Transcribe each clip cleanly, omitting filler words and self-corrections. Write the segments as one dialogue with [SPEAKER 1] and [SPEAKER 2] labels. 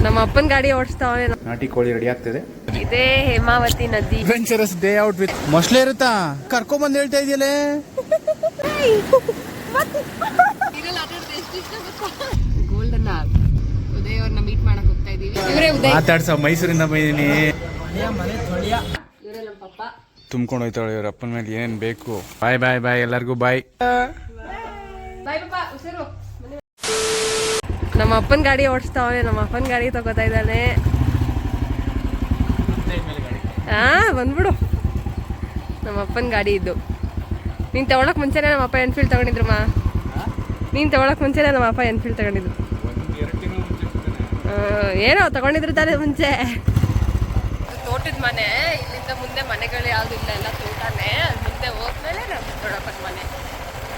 [SPEAKER 1] ನಮ್ಮ ಅಪ್ಪನ ಗಾಡಿ ಓಡಿಸ್ತಾವನೆ.
[SPEAKER 2] ನಾಟಿ ಕೋಳಿ ರೆಡಿ ಆಗ್ತಿದೆ.
[SPEAKER 1] ಇದೇ ಹೇಮಾವತಿ ನದಿ.
[SPEAKER 2] ಅಡ್ವೆಂಚರಸ್ ಡೇ ಔಟ್ ವಿತ್ ಮೊಸಳೆ ಇರುತ್ತಾ ಕರ್ಕೊಂಬಂದು ಹೇಳ್ತಾ ಇದೆಯಲ್ಲೇ.
[SPEAKER 1] ಗೋಲ್ಡನ್ ಉದಯ್ ಅವ್ರನ್ನ ಮೀಟ್ ಮಾಡಕ್ ಹೋಗ್ತಾ ಇದೀವಿ. ಇವರೇ ಉದಯ್.
[SPEAKER 2] ಮಾತಾಡ್ಸ ಮೈಸೂರಿಂದ ಬಂದಿದ್ದೀನಿ.
[SPEAKER 1] ಇವರೇ ನಮ್ಮ ಪಪ್ಪ.
[SPEAKER 2] ತುಂಬ್ಕೊಂಡು ಹೋಯ್ತಾಳೆ ಇವ್ರ ಅಪ್ಪನ ಮೇಲೆ ಏನೇನ್ ಬೇಕು. ಬಾಯ್ ಬಾಯ್ ಬಾಯ್ ಎಲ್ಲರಿಗೂ ಬಾಯ್.
[SPEAKER 1] ಬಾಯ್ ಪಪ್ಪ ಉಸಿರು. ನಮ್ಮ ಅಪ್ಪನ ಗಾಡಿ ಓಡಿಸ್ತಾವನೆ. ನಮ್ಮ ಅಪ್ಪನ ಗಾಡಿ ತಗೋತಾ ಇದ್ದಾನೆ. ಬಂದ್ಬಿಡು. ನಮ್ಮ ಅಪ್ಪನ ಗಾಡಿ ಇದ್ದು. ನೀನು ತಗೊಳಕ್ ಮುಂಚೆನೇ ನಮ್ಮ ಅಪ್ಪ ಎನ್ಫೀಲ್ಡ್ ತಗೊಂಡಿದ್ರು. ನೀನು ತಗೊಳಕ್ ಮುಂಚೆನೇ ನಮ್ಮ ಅಪ್ಪ ಎನ್ಫೀಲ್ಡ್ ತಗೊಂಡಿದ್ರು. ಏನೋ ತಗೊಂಡಿದ್ರು ತಾನೇ ಮುಂಚೆ. ತೋಟದ ಮನೆ. ಇಲ್ಲಿಂದ ಮುಂದೆ ಮನೆಗಳು ಯಾವ್ದು ಇಲ್ಲ, ಎಲ್ಲ ತೋಟನೇ. ಅದು ಮುಂದೆ ಹೋದ್ಮೇಲೆ ನಮ್ಮ ದೊಡ್ಡಪ್ಪನ ಮನೆ.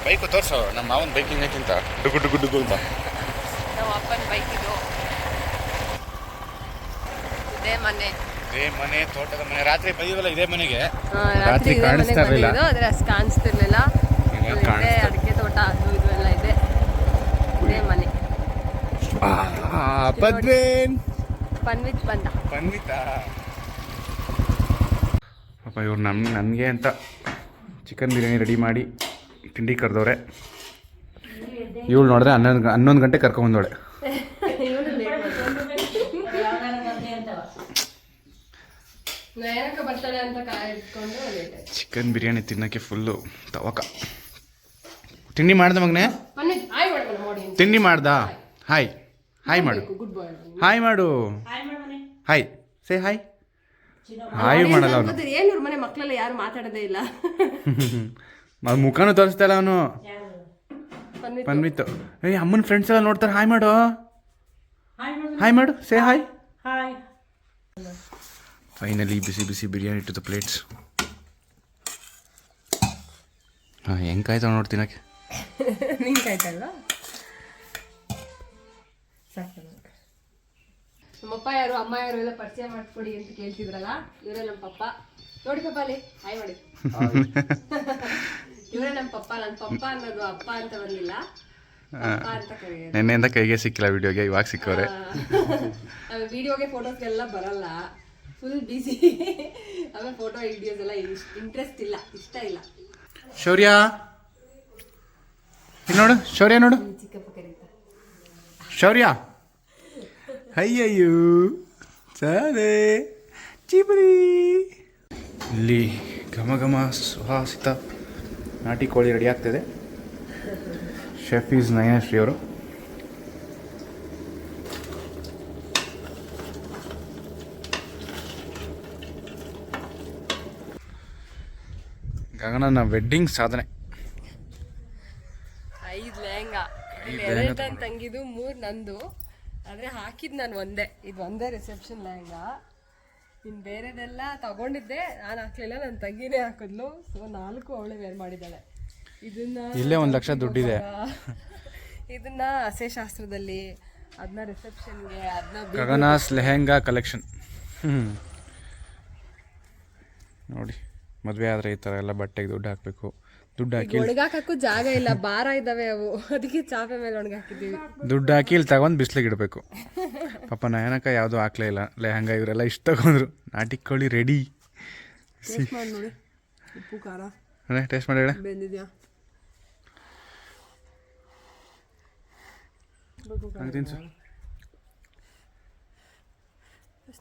[SPEAKER 2] ಬೈಕ್ ತೋರ್ಸೋ. ನಮ್ಮ ಮಾವನ ಬೈಕ್ ಹಿಂಗಕ್ಕಿಂತ ಡುಗು ಡುಗು ಡುಗು ಅಂತ.
[SPEAKER 1] ನಮ್ಮ ಅಪ್ಪನ ಬೈಕ್ ಇದು. ಇದೇ ಮನೆ.
[SPEAKER 2] ಇದೇ ಮನೆ, ತೋಟದ ಮನೆ. ರಾತ್ರಿ ಬಂದಿವಲ್ಲ ಇದೇ ಮನೆಗೆ.
[SPEAKER 1] ರಾತ್ರಿ
[SPEAKER 2] ಕಾಣಿಸ್ತಾ ಇರಲಿಲ್ಲ,
[SPEAKER 1] ಆದ್ರೆ ಅಷ್ಟು ಕಾಣಿಸ್ತಿರ್ಲಿಲ್ಲ. ಅಡಿಕೆ ತೋಟ ಅದು ಇದು ಎಲ್ಲ ಇದೆ. ಇದೇ ಮನೆ. ಪನ್ವಿತ್ ಬಂದ.
[SPEAKER 2] ಪನ್ವಿತಾ ಪಾಪ ಇವ್ರು ನನಗೆ ಅಂತ ಚಿಕನ್ ಬಿರಿಯಾನಿ ರೆಡಿ ಮಾಡಿ ತಿಂಡಿ ಕರೆದವ್ರೆ. ಇವಳು ನೋಡಿದ್ರೆ 11 ಗಂಟೆ ಕರ್ಕೊಂಬಂದವಳೆ. ಚಿಕನ್ ಬಿರಿಯಾನಿ ತಿನ್ನಕ್ಕೆ ಫುಲ್ಲು ತವಕ. ತಿಂಡಿ ಮಾಡ್ದ ಮಗನೇ? ತಿಂಡಿ ಮಾಡ್ದ? ಹಾಯ್ ಹಾಯ್ ಮಾಡು. ಹಾಯ್ ಮಾಡು. Hi say hi. ಹಾಯ್ ಮಾಡಲ್ಲ ಅವನು.
[SPEAKER 1] ಏನು ಮನೆ ಮಕ್ಕಳೆಲ್ಲ ಯಾರು ಮಾತಾಡೋದೇ ಇಲ್ಲ.
[SPEAKER 2] ಮುಖನೂ ತೋರಿಸ್ತಾ ಇಲ್ಲ ಅವನು. ಪನ್ವಿತ್ ಅಮ್ಮನ ಫ್ರೆಂಡ್ಸ್ ಎಲ್ಲ ನೋಡ್ತಾರೆ. ಹಾಯ್ ಮಾಡು. ಹಾಯ್ ಮಾಡು. Say hi. ಫೈನಲಿ ಬಿಸಿ ಬಿಸಿ ಬಿರಿಯಾನಿ ಟು ದ ಪ್ಲೇಟ್ಸ್. ಹೆಂಗೆ ಕಾಯ್ತಾವ ನೋಡಿ ತಿನ್ನಕ್ಕೆ.
[SPEAKER 1] ನಿಂಗೆ ಕಾಯ್ತಲ್ವ? ನಮ್ಮಪ್ಪ ಯಾರು ಅಮ್ಮ ಯಾರು ಎಲ್ಲ ಪರಿಚಯ ಮಾಡ್ಕೊಡಿ ಅಂತ ಕೇಳ್ತಿದ್ರಲ್ಲ, ಇವರೇ ನಮ್ಮ ಪಪ್ಪ. ನೋಡಿ ಪಪ್ಪ ಅಲ್ಲಿ ಹಾಯ್ ಮಾಡಿ. ಇವರೇ ನಮ್ಮ ಪಪ್ಪ. ನನ್ನ ಪಪ್ಪ ಅನ್ನೋದು ಅಪ್ಪ ಅಂತ ಬಂದಿಲ್ಲ, ಪಪ್ಪ ಅಂತ ಕರೆಯೋದು.
[SPEAKER 2] ನೆನ್ನೆಯಿಂದ ಕೈಗೆ ಸಿಕ್ಕಿಲ್ಲ ವಿಡಿಯೋಗೆ, ಇವಾಗ ಸಿಕ್ಕವ್ರೆ.
[SPEAKER 1] ವಿಡಿಯೋಗೆ ಫೋಟೋಸ್ಗೆಲ್ಲ ಬರಲ್ಲ, ಫುಲ್ ಬಿಸಿ. ಆಮೇಲೆ ಫೋಟೋ ವಿಡಿಯೋಸ್ ಎಲ್ಲ ಇಂಟ್ರೆಸ್ಟ್ ಇಲ್ಲ, ಇಷ್ಟ ಇಲ್ಲ.
[SPEAKER 2] ಶೌರ್ಯ ನೋಡು, ಶೌರ್ಯ ನೋಡು.
[SPEAKER 1] ಚಿಕ್ಕಪ್ಪ ಕರೀತಾರೆ.
[SPEAKER 2] ಶೌರ್ಯ ಅಯ್ಯಯ್ಯೋ ಸರೇ ಚಿಬರಿ. ಇಲ್ಲಿ ಘಮ ಘಮ ಸುವಾಸಿತ ನಾಟಿ ಕೋಳಿ ರೆಡಿ ಆಗ್ತಿದೆ. ಶೆಫ್ ಈಸ್ ನಯನಶ್ರೀ ಅವರು. ಗಗನನ ವೆಡ್ಡಿಂಗ್ ಸಾಧನೆ.
[SPEAKER 1] 5 ಲೆಹಂಗಾ. 2 ನನ್ನ ತಂಗಿದು, 3 ನಂದು. ಆದರೆ ಹಾಕಿದ್ದು ನಾನು ಒಂದೇ. ಇದು ಒಂದೇ ರಿಸೆಪ್ಷನ್ ಲೆಹಂಗಾ. ಇನ್ನು ಬೇರೆದೆಲ್ಲ ತಗೊಂಡಿದ್ದೆ, ನಾನು ಹಾಕ್ಲಿಲ್ಲ, ನನ್ನ ತಂಗಿನೇ ಹಾಕಿದ್ಲು. ಸೊ 4 ಅವಳೆ ವೇರ್ ಮಾಡಿದ್ದಾಳೆ. ಇದನ್ನ
[SPEAKER 2] ಇಲ್ಲೇ 1 ಲಕ್ಷ ದುಡ್ಡಿದೆ.
[SPEAKER 1] ಇದನ್ನ ಅಸೆಶಾಸ್ತ್ರದಲ್ಲಿ, ಅದನ್ನ ರಿಸೆಪ್ಷನ್ಗೆ, ಅದನ್ನ
[SPEAKER 2] ಗಗನಾಸ್ ಲೆಹಂಗಾ ಕಲೆಕ್ಷನ್. ನೋಡಿ, ಮದುವೆ ಆದರೆ ಈ ಥರ ಎಲ್ಲ ಬಟ್ಟೆಗೆ ದುಡ್ಡು ಹಾಕಬೇಕು. ದುಡ್ಡು ಹಾಕಿ
[SPEAKER 1] ಒಣಗಾಕಕ್ಕೂ ಜಾಗ ಇಲ್ಲ, ಭಾರ ಇದ್ದಾವೆ ಅವು. ಅದಕ್ಕೆ ಚಾಪೆ ಮೇಲೆ ಒಣಗಾಕಿದ್ದೀವಿ.
[SPEAKER 2] ದುಡ್ಡು ಹಾಕಿ ಇಲ್ಲಿ ತಗೊಂಡು ಬಿಸ್ಲಿಗೆ ಇಡಬೇಕು. ಪಾಪ ನಯನಕ್ಕ ಯಾವುದೂ ಹಾಕ್ಲೇ ಇಲ್ಲ ಲೆಹಂಗಾ. ಇವರೆಲ್ಲ ಇಷ್ಟು ತಗೊಂಡ್ರು. ನಾಟಿ ಕೋಳಿ ರೆಡಿ.
[SPEAKER 1] ನೋಡಿ, ಉಪ್ಪು ಖಾರ
[SPEAKER 2] ಅದೇ ಟೇಸ್ಟ್ ಮಾಡಿ ಹೇಳ.
[SPEAKER 1] ಬೆಂದಿದ್ಯಾ?
[SPEAKER 2] ತಿನ್ಸು.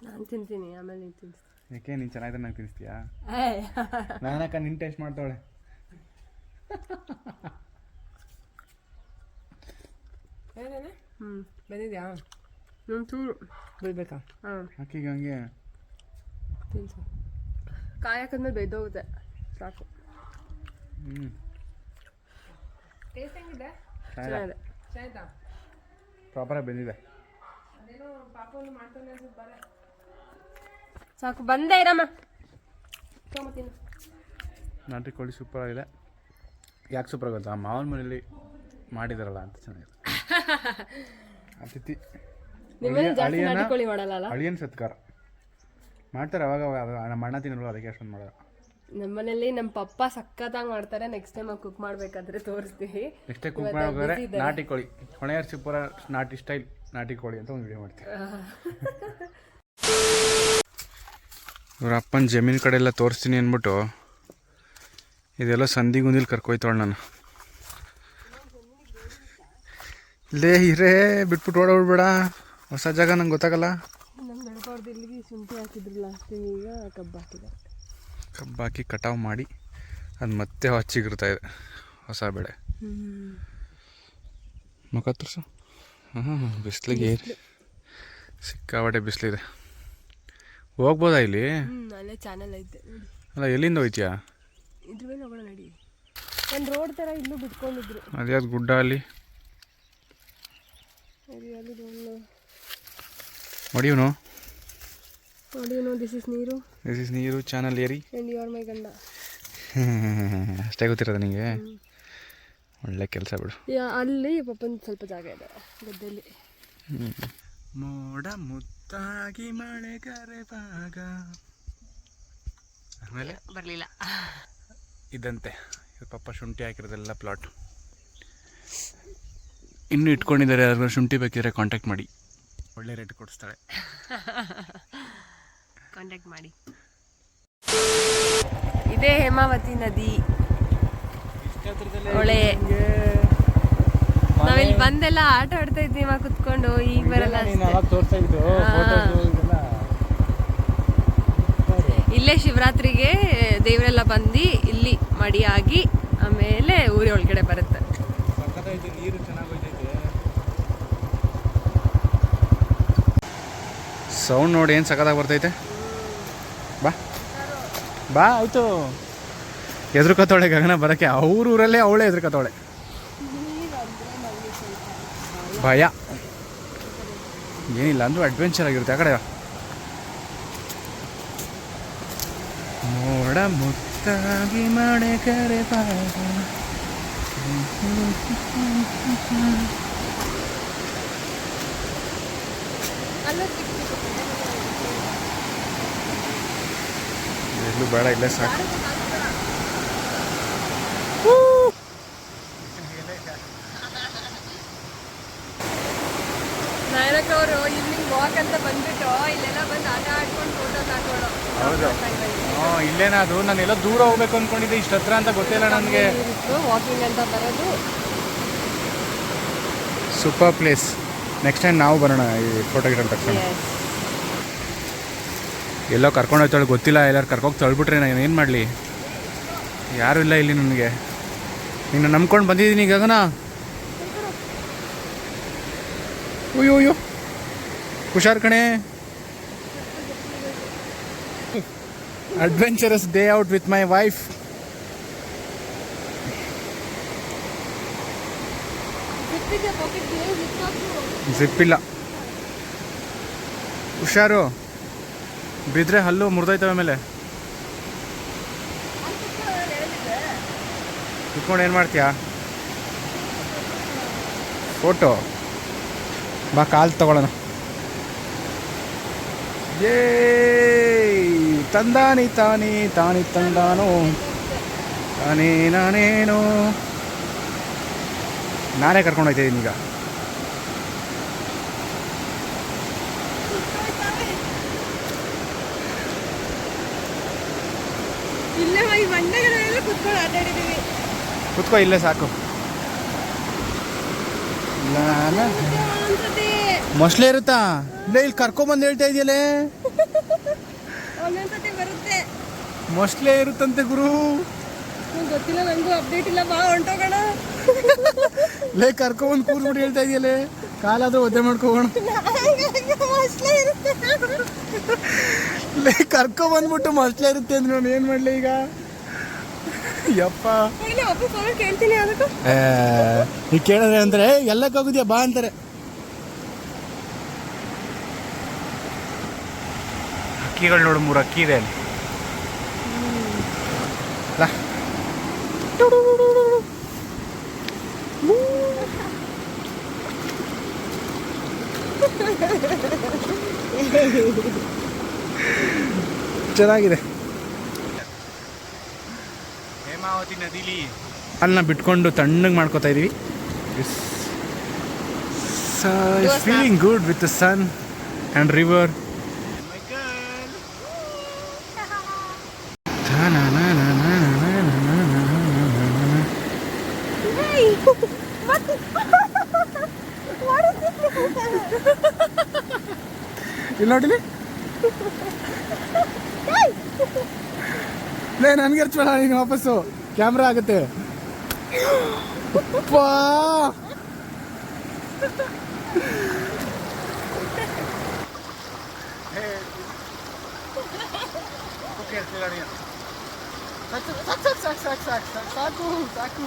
[SPEAKER 1] ನಾನು ತಿಂತೀನಿ, ಆಮೇಲೆ ನೀನು ತಿನ್ನಿಸ್ತೀನಿ.
[SPEAKER 2] ಯಾಕೆ ನೀನು ಚೆನ್ನಾಗಿದೆ ನಂಗೆ ತಿನ್ನಿಸ್ತೀಯಾ? ನಾನಕ್ಕ ನಿನ್ನ ಟೇಸ್ಟ್ ಮಾಡ್ತಾವಳೆ.
[SPEAKER 1] ಬಂದಿದ್ಯಾ? ಚೂರು ಬೈಬೇಕಾ?
[SPEAKER 2] ಅಕ್ಕಿಗೆ ಹಂಗೆ
[SPEAKER 1] ತಿನ್ಸು. ಕಾಯಿ ಹಾಕಿದ್ಮೇಲೆ ಬೆಯ್ದೋಗುತ್ತೆ, ಸಾಕು. ಟೇಸ್ಟ್ ಹೆಂಗಿದೆ? ಚೆನ್ನಾಗಿದೆ. ಚೆನ್ನಾಯ್ತಾ?
[SPEAKER 2] ಪ್ರಾಪರಾಗಿ ಬೆಂದಿದೆ.
[SPEAKER 1] ಅದೇನೋ ಪಾಪವನ್ನು ಮಾಡ್ತಾನೆ ಅನ್ಸುತ್ತೆ. ಬರ ಸಾಕು, ಬಂದೇ ಇರಮ್ಮ. ತಿನ್ನು.
[SPEAKER 2] ನಾಟಿ ಕೋಳಿ ಸೂಪರ್ ಆಗಿದೆ. ಯಾಕೆ ಸೂಪರ್ ಆಗುತ್ತೆ? ಆ ಮಾವನ ಮನೇಲಿ ಮಾಡಿದಾರಲ್ಲ ಅಂತ ಚೆನ್ನಾಗಿದೆ. ಅತಿಥಿ ಅಳಿಯನ್ ಸತ್ಕಾರ ಮಾಡ್ತಾರೆ ಅವಾಗ. ನಮ್ಮ ಅಣ್ಣ ತಿನ್ನಲ್ಲ, ಅದಕ್ಕೆ ಅಷ್ಟೊಂದು ಮಾಡೋದು.
[SPEAKER 1] ನಮ್ಮನೇಲಿ ನಮ್ಮ ಪಪ್ಪ ಸಖತ್ತಾಗಿ ಮಾಡ್ತಾರೆ. ನೆಕ್ಸ್ಟ್ ಟೈಮ್ ಕುಕ್ ಮಾಡ್ಬೇಕಾದ್ರೆ ತೋರಿಸ್ತೀವಿ.
[SPEAKER 2] ನೆಕ್ಸ್ಟ್ ಟೈಮ್ ಕುಕ್ ಮಾಡೋದ್ರೆ ನಾಟಿ ಕೋಳಿ ಹೊಣೆಯರ್ಸಿಪುರ ನಾಟಿ ಸ್ಟೈಲ್. ನಾಟಿ ಕೋಳಿ ಅಂತ ಒಂದು ವಿಡಿಯೋ ಮಾಡ್ತೀವಿ. ಇವ್ರ ಅಪ್ಪನ ಜಮೀನು ಕಡೆ ಎಲ್ಲ ತೋರಿಸ್ತೀನಿ ಅಂದ್ಬಿಟ್ಟು ಇದೆಲ್ಲ ಸಂದಿಗುಂದಿಲಿ ಕರ್ಕೊಯ್ತವಳು ನಾನು. ಇಲ್ಲೇ ಹಿರೇ ಬಿಟ್ಬಿಟ್ಟು ಓಡೋಗ್ಬೇಡ, ಹೊಸ ಜಾಗ ನಂಗೆ ಗೊತ್ತಾಗಲ್ಲ.
[SPEAKER 1] ನಮ್ಮ ದೊಡ್ಡವ್ರದ್ದು ಶುಂಠಿ ಹಾಕಿದ್ರಲ್ಲ ಈಗ ಕಬ್ಬು ಹಾಕಿದ್ದಾರೆ.
[SPEAKER 2] ಕಬ್ಬು ಹಾಕಿ ಕಟಾವು ಮಾಡಿ ಅದು ಮತ್ತೆ ಹಚ್ಚಿಗಿರ್ತಾ ಇದೆ ಹೊಸ ಬೆಳೆ. ಮುಖ ತೋರಿಸು. ಹಾಂ ಬಿಸಿಲಿಗೆ ಸಿಕ್ಕಾಬಟ್ಟೆ ಬಿಸಿಲಿದೆ. ಹೋಗ್ಬೋದಾ ಇಲ್ಲಿ?
[SPEAKER 1] ಅಲ್ಲೇ ಚಾನಲ್ ಐತೆ.
[SPEAKER 2] ಅಲ್ಲ ಎಲ್ಲಿಂದ ಹೋಯ್ತೀಯಾ?
[SPEAKER 1] ಇದ್ರ ಮೇಲೆ ಹೋಗೋಣ ನಡಿ. ಒಂದು ರೋಡ್ ಥರ ಇಲ್ಲೂ ಬಿಟ್ಕೊಂಡಿದ್ರು.
[SPEAKER 2] ಅದ್ಯಾವ್ದು ಗುಡ್ಡ ಅಲ್ಲಿ ಹೊಡಿಯೋನು?
[SPEAKER 1] ದಿಸ್ ಇಸ್ ನೀರು.
[SPEAKER 2] ದಿಸ್ ಇಸ್ ನೀರು, ಚಾನಲ್ ಏರಿ.
[SPEAKER 1] ಆ್ಯಂಡ್ ಯು ಆರ್ ಮೈ ಗಂಡ.
[SPEAKER 2] ಅಷ್ಟೇ ಗೊತ್ತಿರೋದು ನಿಮಗೆ? ಒಳ್ಳೆ ಕೆಲಸ ಬಿಡು.
[SPEAKER 1] ಅಲ್ಲಿ ಪಪ್ಪನ ಸ್ವಲ್ಪ ಜಾಗ ಇದೆ ಗದ್ದೆಯಲ್ಲಿ.
[SPEAKER 2] ಮೋಡ ಮುತ್ತಾಗಿ ಮಳೆ ಕರೆವಾಗ ಆಮೇಲೆ
[SPEAKER 1] ಬರಲಿಲ್ಲ
[SPEAKER 2] ಇದಂತೆ ಇವ್ರ ಪಪ್ಪ ಶುಂಠಿ ಹಾಕಿರೋದೆಲ್ಲ ಪ್ಲಾಟ್. ಇನ್ನೂ ಇಟ್ಕೊಂಡಿದ್ದಾರೆ. ಯಾರು ಶುಂಠಿ ಬೇಕಿದ್ರೆ ಕಾಂಟ್ಯಾಕ್ಟ್ ಮಾಡಿ, ಒಳ್ಳೆ ರೇಟ್ ಕೊಡಿಸ್ತಾಳೆ.
[SPEAKER 1] ಕಾಂಟ್ಯಾಕ್ಟ್ ಮಾಡಿ. ಇದೇ ಹೇಮಾವತಿ ನದಿ ಹೊಳೆ. ನಾವಿಲ್ಲಿ ಬಂದೆಲ್ಲ ಆಟ ಆಡ್ತಾ ಇದ್ದೀವಿ ಕುತ್ಕೊಂಡು. ಈಗ ಬರಲ್ಲ. ಇಲ್ಲೇ ಶಿವರಾತ್ರಿಗೆ ದೇವರೆಲ್ಲ ಬಂದು ಇಲ್ಲಿ ಮಡಿಯಾಗಿ ಆಮೇಲೆ ಊರಿ ಒಳಗಡೆ ಬರುತ್ತೆ.
[SPEAKER 2] ನೀರು ಚೆನ್ನಾಗೈತೆ. ಸೌಂಡ್ ನೋಡಿ ಏನು ಸಖತ್ತಾಗಿ ಬರ್ತೈತೆ. ಬಾ ಬಾ ಆಯಿತು. ಎದುರುಕತ್ತವಳೆ ಗಗನ ಬರೋಕ್ಕೆ. ಅವ್ರ ಊರಲ್ಲೇ ಅವಳೇ ಎದುರುಕತ್ತವಳೆ. ಭಯ ಏನಿಲ್ಲ ಅಂದರೂ ಅಡ್ವೆಂಚರ್ ಆಗಿರುತ್ತೆ. ಆ ಕಡೆ ಮೋಡ ಮುತ್ತಾಗಿ ಮಳೆ ಕರೆವಾಗ ಎಲ್ಲೂ ಬೇಡ, ಇಲ್ಲೇ ಸಾಕು.
[SPEAKER 1] ನಾಯಕವರು ಈವ್ನಿಂಗ್ ವಾಕ್ ಅಂತ ಬಂದ್ಬಿಟ್ಟು ಇಲ್ಲೆಲ್ಲ ಬಂದು ಆಟ ಆಡ್ಕೊಂಡು ಫೋಟೋಸ್ ಹಾಕೋಳು.
[SPEAKER 2] ಹೌದು, ಇಲ್ಲೇನಾ ಅದು? ನಾನೆಲ್ಲ ದೂರ ಹೋಗ್ಬೇಕು ಅಂದ್ಕೊಂಡಿದ್ದೆ, ಇಷ್ಟು ಹತ್ರ ಅಂತ ಗೊತ್ತಿಲ್ಲ ನನಗೆ.
[SPEAKER 1] ವಾಕಿಂಗ್ ಅಂತ ಬರೋದು.
[SPEAKER 2] Super place. ನೆಕ್ಸ್ಟ್ ಟೈಮ್ ನಾವು ಬರೋಣ ಈ ಫೋಟೋ ಗಿಡ ತಕ್ಷಣ. ಎಲ್ಲೋ ಕರ್ಕೊಂಡು ಹೋಗ್ತಾಳೆ ಗೊತ್ತಿಲ್ಲ. ಎಲ್ಲರೂ ಕರ್ಕೋಗಿ ತಳ್ಬಿಟ್ರೆ ನಾನು ಏನು ಮಾಡಲಿ? ಯಾರೂ ಇಲ್ಲ ಇಲ್ಲಿ ನನಗೆ. ನಿನ್ನ ನಂಬ್ಕೊಂಡು ಬಂದಿದ್ದೀನಿ ಗಗನ. ಅಯ್ಯೋ ಹುಷಾರ್ ಕಣೆ. Adventurous day out with my wife. Zip ಇಲ್ಲ, ಹುಷಾರು. ಬಿದ್ದರೆ ಹಲ್ಲು ಮುರಿದೋಯ್ತವೆ. ಮೇಲೆ ಕುತ್ಕೊಂಡು ಏನು ಮಾಡ್ತೀಯಾ? ಫೋಟೋ ಬಾ, ಕಾಲು ತಗೊಳ್ಳೋಣ. ಏ ತಂದಾನಿ ತಾನಿ ತಾನಿ ತಂದಾನೋ ತಾನೇ ನಾನೇನೋ. ನಾನೇ ಕರ್ಕೊಂಡು ಹೋಗ್ತಿದ್ದೀನಿ ಈಗ. ಕುತ್ಕೋ, ಇಲ್ಲೇ ಸಾಕು. ಮೊಸಳೆ ಇರುತ್ತಾ? ಇಲ್ಲೇ ಇಲ್ಲಿ ಕರ್ಕೊಂಬಂದು ಹೇಳ್ತಾ ಇದೆಯಲ್ಲೇ. ಮೊಸಳೆ ಇರುತ್ತಂತೆ ಗುರು.
[SPEAKER 1] ಗೊತ್ತಿಲ್ಲ ನಂಗೂ, ಅಪ್ಡೇಟ್ ಇಲ್ಲ. ಬಾ ಹೊಂಟೋಗೋಣ.
[SPEAKER 2] ಲೇ ಕರ್ಕೊಂಬಂದು ಕೂರ್ಬಿಟ್ಟು ಹೇಳ್ತಾ ಇದೆಯಲ್ಲೇ. ಕಾಲಾದ್ರೂ ಒದ್ದೆ ಮಾಡ್ಕೋಗೋಣ. ಲೇ ಕರ್ಕೊಂಬಂದ್ಬಿಟ್ಟು ಮೊಸಳೆ ಇರುತ್ತೆ ಅಂದ್ರೆ ನಾನು ಏನು ಮಾಡಲಿ ಈಗ? ಯಪ್ಪ, ಈಗ ಕೇಳಿದ್ರೆ ಅಂದ್ರೆ ಎಲ್ಲಕ್ಕೆ ಹೋಗಿದ್ಯಾ ಬಾ ಅಂತಾರೆ. ಅಕ್ಕಿಗಳು ನೋಡು, 3 ಅಕ್ಕಿ ಇದೆ ಅಲ್ಲಿ. ಚೆನ್ನಾಗಿದೆ. ಹೇಮಾವತಿ ನದಿಲಿ ಅಲ್ಲನ್ನ ಬಿಟ್ಕೊಂಡು ತಣ್ಣಗೆ ಮಾಡ್ಕೋತಾ ಇದೀವಿ. is feeling good with the sun and river. ಇಲ್ಲಿ ನೋಡಿಲಿ ಲೇ ನನಗೆ ಹಚ್ಬೇಡ ನೀನು ವಾಪಸ್ಸು ಕ್ಯಾಮ್ರಾ ಆಗುತ್ತೆ ಸಾಕು ಸಾಕು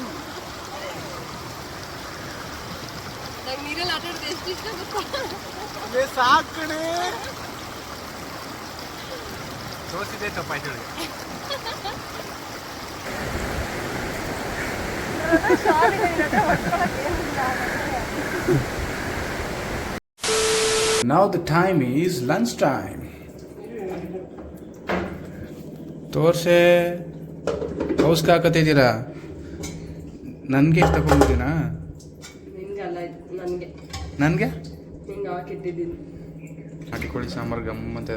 [SPEAKER 1] ನೀರಲ್ಲಿ ಆಟ ಆಡೋದು ಎಷ್ಟು ಇಷ್ಟ ಗೊತ್ತಾ?
[SPEAKER 2] ಸಾಕಣೆ ತೋರಿಸಿದೆ ತಪ್ಪಾಯ್ತು. Now the time is lunch time. ತೋರ್ಸೆ ಕೌಸ್ಕ ಹಾಕತ್ತಿದ್ದೀರಾ ನನಗೆ ಎಷ್ಟು ತಗೊಂಡಿದ್ದೀನಾ? ನನಗೆ
[SPEAKER 1] ಹಿಂಗೆ ಹಾಕಿಟ್ಟಿದ್ದೀನಿ.
[SPEAKER 2] ನಾಟಿ ಕೋಳಿ ಸಾಂಬಾರು ಗಮ್ಮಂತ.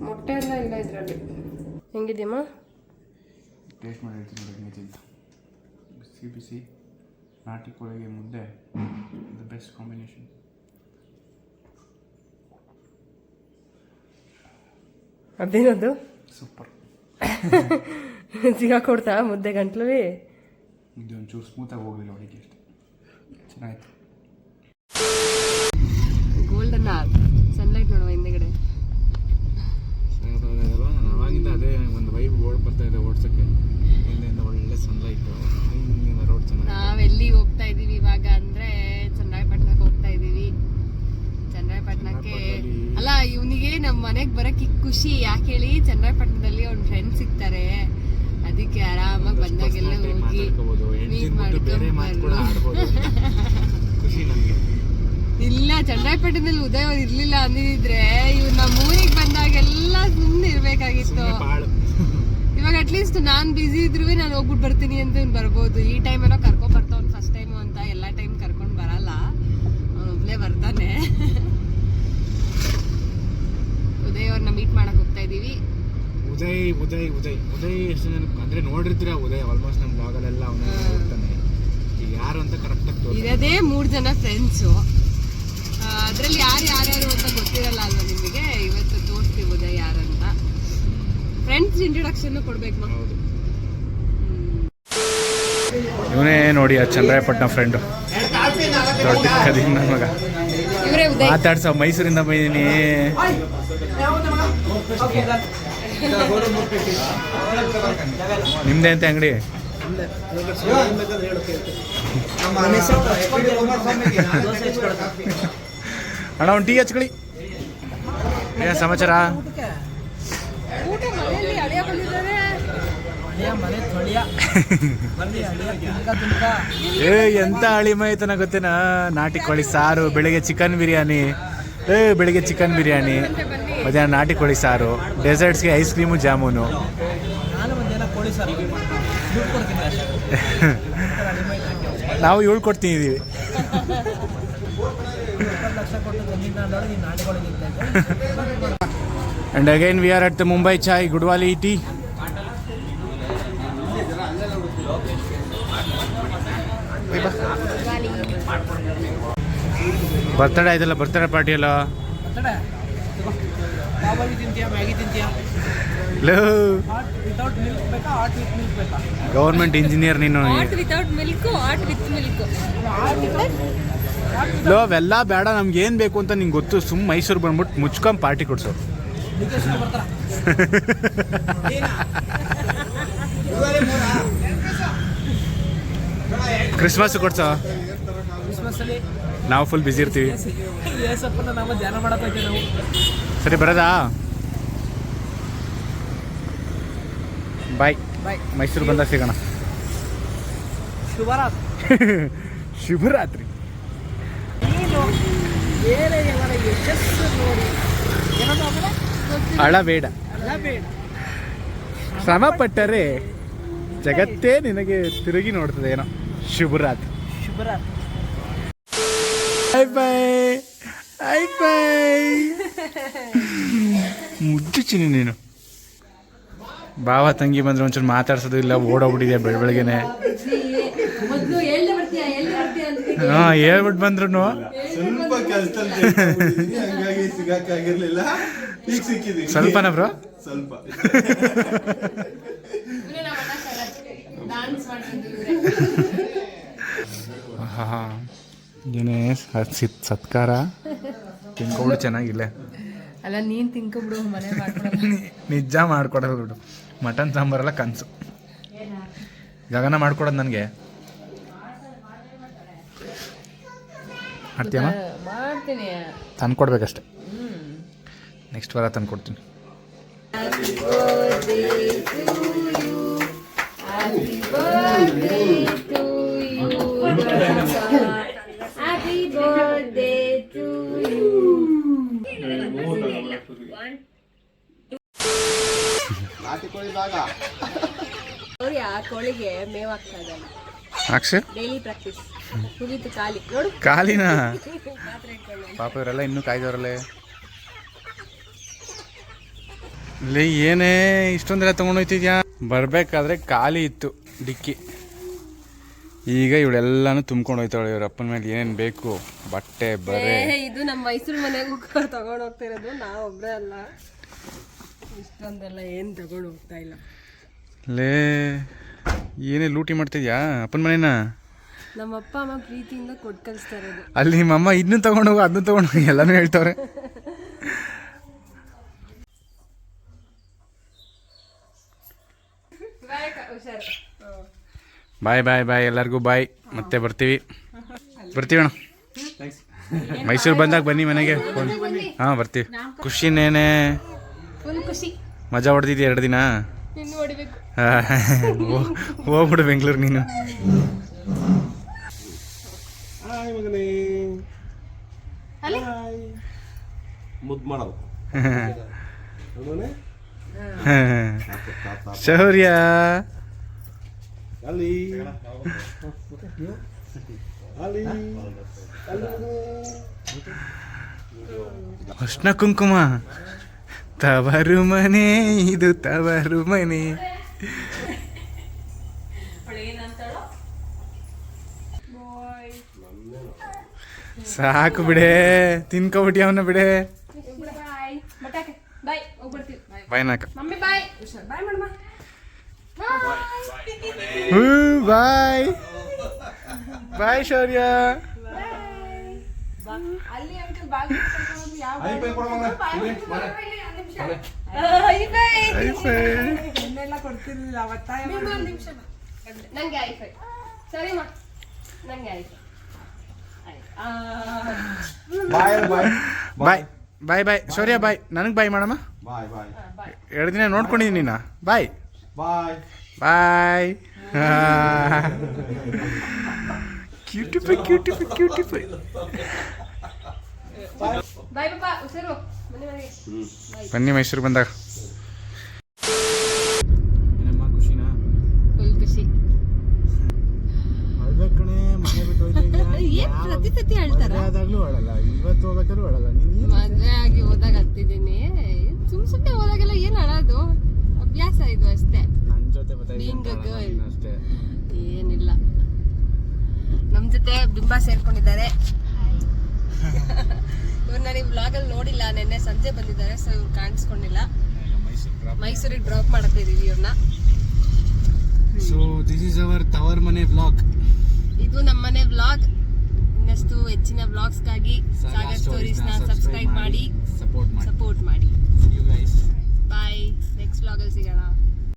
[SPEAKER 1] ಮೊಟ್ಟೆ ಎಲ್ಲ ಇಲ್ಲ ಇದರಲ್ಲಿ. ಹೆಂಗಿದೆಯಮ್ಮ?
[SPEAKER 2] ಟೇಸ್ಟ್ ಮಾಡಿ ಹೇಳ್ತೀನಿ ನೋಡಿ. ತಿಂತ ಬಿಸಿ ಬಿಸಿ ನಾಟಿ ಕೋಳಿಗೆ ಮುದ್ದೆ ದ ಬೆಸ್ಟ್ ಕಾಂಬಿನೇಷನ್.
[SPEAKER 1] ಅದೇನದು
[SPEAKER 2] ಸೂಪರ್.
[SPEAKER 1] ಸಿಗಾಕೊಡ್ತಾ ಮುದ್ದೆ ಗಂಟ್ಲಲ್ಲಿ?
[SPEAKER 2] ಇದು ಒಂಚೂರು ಸ್ಮೂತಾಗಿ ಹೋಗಲಿಲ್ಲ ಒಳಗೆ ಅಷ್ಟೇ. ಚೆನ್ನಾಗಿತ್ತು.
[SPEAKER 1] ಗೋಲ್ಡನ್ ಸನ್ಲೈಟ್ ನೋಡುವ ಹಿಂದೆಗಡೆ.
[SPEAKER 2] ಅವಾಗಿಂದ ಅದೇ ಒಂದು ವೈಬ್ ಓಡ್ ಬರ್ತಾ ಇದೆ ಓಡ್ಸೋಕ್ಕೆ. ಹಿಂದೆಯಿಂದ ಒಳ್ಳೆ ಸನ್ಲೈಟು, ಹಿಂದಿನ ರೋಡ್ ಚೆನ್ನಾಗಿ.
[SPEAKER 1] ನಾವು ಎಲ್ಲಿಗೆ ಹೋಗ್ತಾ ಇದ್ದೀವಿ ಇವಾಗ ಅಂದರೆ ಚನ್ನರಾಯಪಟ್ಟಣಕ್ಕೆ ಹೋಗ್ತಾ ಇದ್ದೀವಿ. ಚನ್ನರಾಯಪಟ್ಟಣಕ್ಕೆ ಅಲ್ಲ, ಇವನಿಗೆ ನಮ್ಮ ಮನೆಗೆ ಬರೋಕ್ಕೆ ಖುಷಿ. ಯಾಕೆ ಹೇಳಿ, ಚನ್ನರಾಯಪಟ್ಟಣದಲ್ಲಿ ಅವ್ನ ಫ್ರೆಂಡ್ ಸಿಗ್ತಾರೆ. ಅದಕ್ಕೆ ಆರಾಮಾಗಿ ಬಂದಾಗೆಲ್ಲ ಹೋಗಿ ಮೀಟ್ ಮಾಡ್ಕೊಂಡು
[SPEAKER 2] ಖುಷಿ ನಮಗೆ.
[SPEAKER 1] ಇಲ್ಲ, ಚನ್ನರಾಯಪಟ್ಟಣದಲ್ಲಿ ಉದಯ್ ಅವ್ರು ಇರ್ಲಿಲ್ಲ ಅಂದಿದ್ರೆ ಇವ್ರು ನಮ್ಮ ಊರಿಗೆ ಬಂದಾಗೆಲ್ಲ ಸುಮ್ಮನೆ ಇರ್ಬೇಕಾಗಿತ್ತು. ಇವಾಗ ಅಟ್ಲೀಸ್ಟ್ ನಾನು ಬಿಸಿ ಇದ್ರೂ ನಾನು ಹೋಗ್ಬಿಟ್ಟು ಬರ್ತೀನಿ ಅಂತ ಇವ್ನು ಬರ್ಬೋದು. ಈ ಟೈಮೆಲ್ಲ ಕರ್ಕೊಂಡ್ ಬರ್ತಾವ್ನು ಫಸ್ಟ್ ಟೈಮು ಅಂತ. ಎಲ್ಲ ಟೈಮ್ ಕರ್ಕೊಂಡು ಬರಲ್ಲ, ಅವನು ಒಬ್ನೇ ಬರ್ತಾನೆ. ಉದಯ್ ಅವ್ರನ್ನ ಮೀಟ್ ಮಾಡಕ್ ಹೋಗ್ತಾ ಇದೀವಿ.
[SPEAKER 2] ಉದಯ್ ಉದಯ್ ಉದಯ್ ಉದಯ್ ಎಷ್ಟು ಜನ ಅಂದ್ರೆ ನೋಡಿರ್ತೀರ? ಉದಯ್ ಆಲ್ಮೋಸ್ಟ್ ನಮ್ಮ ಬ್ಲಾಗಲ್ಲೆಲ್ಲ ಅವನೇ ಇರ್ತಾನೆ. ಈಗ ಯಾರು ಅಂತ ಕರೆಕ್ಟಾಗಿ
[SPEAKER 1] ಇರೋದೇ 3 ಜನ ಫ್ರೆಂಡ್ಸು. ಅದ್ರಲ್ಲಿ ಯಾರ್ಯಾರು ಅಂತ ಗೊತ್ತಿರಲ್ಲ ಅಲ್ವಾ ನಿಮಗೆ? ಇವತ್ತು ತೋರಿಸ್ತೀವಿ ಉದಯ್ ಯಾರು ಅಂತ. ಫ್ರೆಂಡ್ಸ್ ಇಂಟ್ರೊಡಕ್ಷನ್ ಕೊಡ್ಬೇಕು.
[SPEAKER 2] ಇವನೇ ನೋಡಿ ಆ ಚನ್ನರಾಯಪಟ್ಟಣ ಫ್ರೆಂಡು, ದೊಡ್ಡ ಕದಿನ ನನ್ನ ಮಗ. ಮಾತಾಡ್ಸ ಮೈಸೂರಿಂದ ಬಂದೀನಿ. ನಿಮ್ದೆ ಅಂತ ಅಂಗಡಿ? ಅಣ್ಣ ಒಂದು ಟೀ ಹಚ್ಕೊಳ್ಳಿ. ಏನು ಸಮಾಚಾರ? ಎಂತ ಅಳಿಮೈತನ ಗೊತ್ತೇನಾ? ನಾಟಿ ಕೋಳಿ ಸಾರು, ಬೆಳಿಗ್ಗೆ ಚಿಕನ್ ಬಿರಿಯಾನಿ, ಬೆಳಿಗ್ಗೆ ಚಿಕನ್ ಬಿರಿಯಾನಿ, ಮಧ್ಯಾಹ್ನ ನಾಟಿ ಕೋಳಿ ಸಾರು, ಡೆಸರ್ಟ್ಸ್ಗೆ ಐಸ್ ಕ್ರೀಮು ಜಾಮೂನು. ನಾವು 7 ಕೊಡ್ತಿದ್ದೀವಿ. And again we are at the Mumbai Chai Gudwali tea. Birthday ಆಯ್ತಲ್ಲ, ಬರ್ತಡೇ ಪಾರ್ಟಿ ಅಲ್ಲ. ಗವರ್ಮೆಂಟ್ ಇಂಜಿನಿಯರ್ ನೀನು. ಲೋ ಅವೆಲ್ಲ ಬೇಡ, ನಮ್ಗೆ ಏನು ಬೇಕು ಅಂತ ನಿಂಗೆ ಗೊತ್ತು. ಸುಮ್ಮ ಮೈಸೂರು ಬಂದ್ಬಿಟ್ಟು ಮುಚ್ಕೊಂಡ್ ಪಾರ್ಟಿ ಕೊಡ್ಸೋ. ಕ್ರಿಸ್ಮಸ್ ಕೊಡ್ಸೋ. ನಾವು ಫುಲ್ ಬಿಸಿ ಇರ್ತೀವಿ. ಸರಿ ಬರೋದಾ? ಬಾಯ್. ಮೈಸೂರು ಬಂದಾಗ ಸಿಗೋಣ. ಶುಭರಾತ್ರಿ. ಅಳಬೇಡ, ಶ್ರಮ ಪಟ್ಟರೆ ಜಗತ್ತೇ ನಿನಗೆ ತಿರುಗಿ ನೋಡ್ತದೆ ಏನೋ. ಶುಭರಾತ್ರಿ. Hi bye hi bye. ಮುದ್ದು ಚಿನ್ನಿ ನೀನು. ಬಾವ ತಂಗಿ ಬಂದ್ರೆ ಒಂಚೂರು ಮಾತಾಡ್ಸೋದು ಇಲ್ಲ, ಓಡೋಗ್ಬಿಟ್ಟಿದೆ ಬೆಳಗ್ಗೆನೆ. ಹಾಂ ಹೇಳ್ಬಿಟ್ಟು ಬಂದ್ರು
[SPEAKER 3] ಸ್ವಲ್ಪ ಕೆಲಸದಲ್ಲಿ ಹಂಗಾಗಿ ಸಿಗಕ್ಕಾಗಿರ್ಲಿಲ್ಲ. ಈಗ ಸಿಕ್ಕಿದೀನಿ.
[SPEAKER 2] ಸ್ವಲ್ಪನಾ ಬ್ರೋ?
[SPEAKER 3] ಸ್ವಲ್ಪ.
[SPEAKER 2] ಏನೇ ಸತ್ಕಾರ ತಿನ್ಕೊಬಿಡು ಚೆನ್ನಾಗಿಲ್ಲ.
[SPEAKER 1] ಅಲ್ಲ ನೀನ್ ತಿನ್ಕೊಬಿಡು, ಮನೆ ಮಾಡ್ಕೊಡಲ್ಲ.
[SPEAKER 2] ನಿಜ ಮಾಡ್ಕೊಡೋದು ಬಿಡು. ಮಟನ್ ಸಾಂಬಾರೆಲ್ಲ ಕನಸು. ಗಗನ ಮಾಡ್ಕೊಡೋದು ನನಗೆ ಮಾಡ್ತೀಯಮ್ಮ?
[SPEAKER 1] ಮಾಡ್ತೀನಿ.
[SPEAKER 2] ತಂದ್ಕೊಡ್ಬೇಕಷ್ಟೆ. ನೆಕ್ಸ್ಟ್ ವಾರ ತಂದ್ಕೊಡ್ತೀನಿ.
[SPEAKER 1] ಆ ಕೋಳಿಗೆ ಮೇವ್ ಆಗ್ತಾ ಇದ್ದಾನೆ.
[SPEAKER 2] ಅಕ್ಷಯ್
[SPEAKER 1] ಡೈಲಿ ಪ್ರಾಕ್ಟೀಸ್ ಮುಗೀತು. ಖಾಲಿ ನೋಡು,
[SPEAKER 2] ಕಾಲಿನ ಪಾಪ ಇವರೆಲ್ಲ ಇನ್ನೂ ಕಾಯ್ದವ್ರಲ್ಲೇ. ಇಲ್ಲಿ ಏನೇ ಇಷ್ಟೊಂದೆಲ್ಲ ತೊಗೊಂಡೋಯ್ತಿದ್ಯಾ? ಬರಬೇಕಾದ್ರೆ ಖಾಲಿ ಇತ್ತು ಡಿಕ್ಕಿ. ಈಗ ಇವಳೆಲ್ಲಾನು ತುಂಬ್ಕೊಂಡು ಹೋಯ್ತಾಳೆ. ಇವ್ರ ಅಪ್ಪನ ಮೇಲೆ ಏನೇನು ಬೇಕು, ಬಟ್ಟೆ ಬರೆ.
[SPEAKER 1] ಇದು ನಮ್ಮ ಮೈಸೂರು ಮನೆಗೂ ತಗೊಂಡು ಹೋಗ್ತಿರೋದು. ನಾವು ಒಬ್ಬರೇ ಅಲ್ಲ, ಇಷ್ಟೊಂದೆಲ್ಲ ಏನು ತಗೊಂಡು ಹೋಗ್ತಾ ಇಲ್ಲ.
[SPEAKER 2] ಲೇ ಏನೇ ಲೂಟಿ ಮಾಡ್ತಿದ್ಯಾ ಅಪ್ಪನ ಮನೇನ?
[SPEAKER 1] ನಮ್ಮ ಅಪ್ಪ ಅಮ್ಮ ಪ್ರೀತಿಯಿಂದ ಕೊಟ್ಟು ಕಳಿಸ್ತಾ ಇರೋದು.
[SPEAKER 2] ಅಲ್ಲಿ ನಿಮ್ಮಮ್ಮ ಇದನ್ನು ತಗೊಂಡು ಹೋಗು ಅದನ್ನು ತಗೊಂಡು ಹೋಗಿ ಎಲ್ಲನೂ ಹೇಳ್ತವ್ರೆ. ಬಾಯ್ ಬಾಯ್ ಬಾಯ್ ಎಲ್ಲರಿಗೂ ಬಾಯ್. ಮತ್ತೆ ಬರ್ತೀವಣ್ಣ. ಮೈಸೂರು ಬಂದಾಗ ಬನ್ನಿ ಮನೆಗೆ. ಹಾಂ ಬರ್ತೀವಿ. ಖುಷಿನೇನೆ?
[SPEAKER 1] ಫುಲ್ ಖುಷಿ.
[SPEAKER 2] ಮಜಾ ಹೊಡೆದಿದ್ಯಾ 2 ದಿನ?
[SPEAKER 1] ಇನ್ನು ಹೊಡಿಬೇಕು.
[SPEAKER 2] ಹೋಗ್ಬಿಡು ಬೆಂಗಳೂರು ನೀನು.
[SPEAKER 3] ಮುದ್ದು ಮಾಡೋದು
[SPEAKER 2] ಶೌರ್ಯ
[SPEAKER 3] ಅಲ್ಲಿ
[SPEAKER 2] ಅರ್ಶಿನ ಕುಂಕುಮ. ತವರು ಮನೆ ಇದು ತವರು ಮನೆ. ಸಾಕು ಬಿಡೆ, ತಿನ್ಕೊಬಿಟ್ಟಿ ಅವನ್ನ ಬಿಡೆ. ಬಾಯ್ ನಾಕ. ಬಾಯ್ ಬಾಯ್ ಶೌರ್ಯ. ಬಾಯ್ ಬಾಯ್ ಬಾಯ್ ಶೌರ್ಯ ಬಾಯ್. ನನಗೆ ಬಾಯ್ ಮಾಡಮ್ಮ. 2 ದಿನ ನೋಡ್ಕೊಂಡಿದ್ದೀನಿ ನೀನು. ಬಾಯ್
[SPEAKER 3] ಬಾಯ್
[SPEAKER 2] ಬಾಯ್. ಕ್ಯೂಟಿಫೈ ಕ್ಯೂಟಿಫೈ ಕ್ಯೂಟಿಫೈ. ಬನ್ನಿ ಮೈಸೂರು ಬಂದಾಗ. ಖುಷಿನಾ?
[SPEAKER 1] ಫುಲ್ ಖುಷಿ. ಪ್ರತಿ ಸತಿ ಹೇಳ್ತಾರ.
[SPEAKER 2] ಇವತ್ತು ಹೋಗ್ಬೇಕಾದ್ರೂ ಅಳಲ್ಲ.
[SPEAKER 1] ಮದ್ವೆ ಆಗಿ ಹೋದಾಗ ಹತ್ತಿದ್ದೀನಿ. ಸುಮ್ಮನೆ ಹೋದಾಗೆಲ್ಲ ಏನ್ ಅಳೋದು, ಅಭ್ಯಾಸ ಇದು ಅಷ್ಟೇ.
[SPEAKER 2] ನನ್ನ ಜೊತೆ
[SPEAKER 1] ಅಷ್ಟೇ, ಏನಿಲ್ಲ. ನಮ್ ಜೊತೆ ಬಿಂಬ ಸೇರ್ಕೊಂಡಿದ್ದಾರೆ. ಇವ್ರು ನಾನು ಈ ವ್ಲಾಗಲ್ಲಿ ನೋಡಿಲ್ಲ, ನಿನ್ನೆ ಸಂಜೆ ಬಂದಿದ್ದಾರೆ, ಸೊ ಇವ್ರು ಕಾಣಿಸ್ಕೊಂಡಿಲ್ಲ. ಮೈಸೂರಿಗೆ ಡ್ರಾಪ್ ಮಾಡ್ತಿದೀವಿ ಇವ್ರನ್ನ.
[SPEAKER 2] ಸೊ ದಿಸ್ ಇಸ್ ಅವರ್ ತವರ್ ಮನೆ ವ್ಲಾಗ್.
[SPEAKER 1] ಇದು ನಮ್ಮನೆ ವ್ಲಾಗ್. ಇನ್ನಷ್ಟು ಹೆಚ್ಚಿನ ವ್ಲಾಗ್ಸ್ಗಾಗಿ ಸಾಗರ್ ಸ್ಟೋರೀಸ್ನ ಸಬ್ಸ್ಕ್ರೈಬ್ ಮಾಡಿ, ಸಪೋರ್ಟ್ ಮಾಡಿ. ಬಾಯ್. ನೆಕ್ಸ್ಟ್ ವ್ಲಾಗಲ್ಲಿ ಸಿಗೋಣ.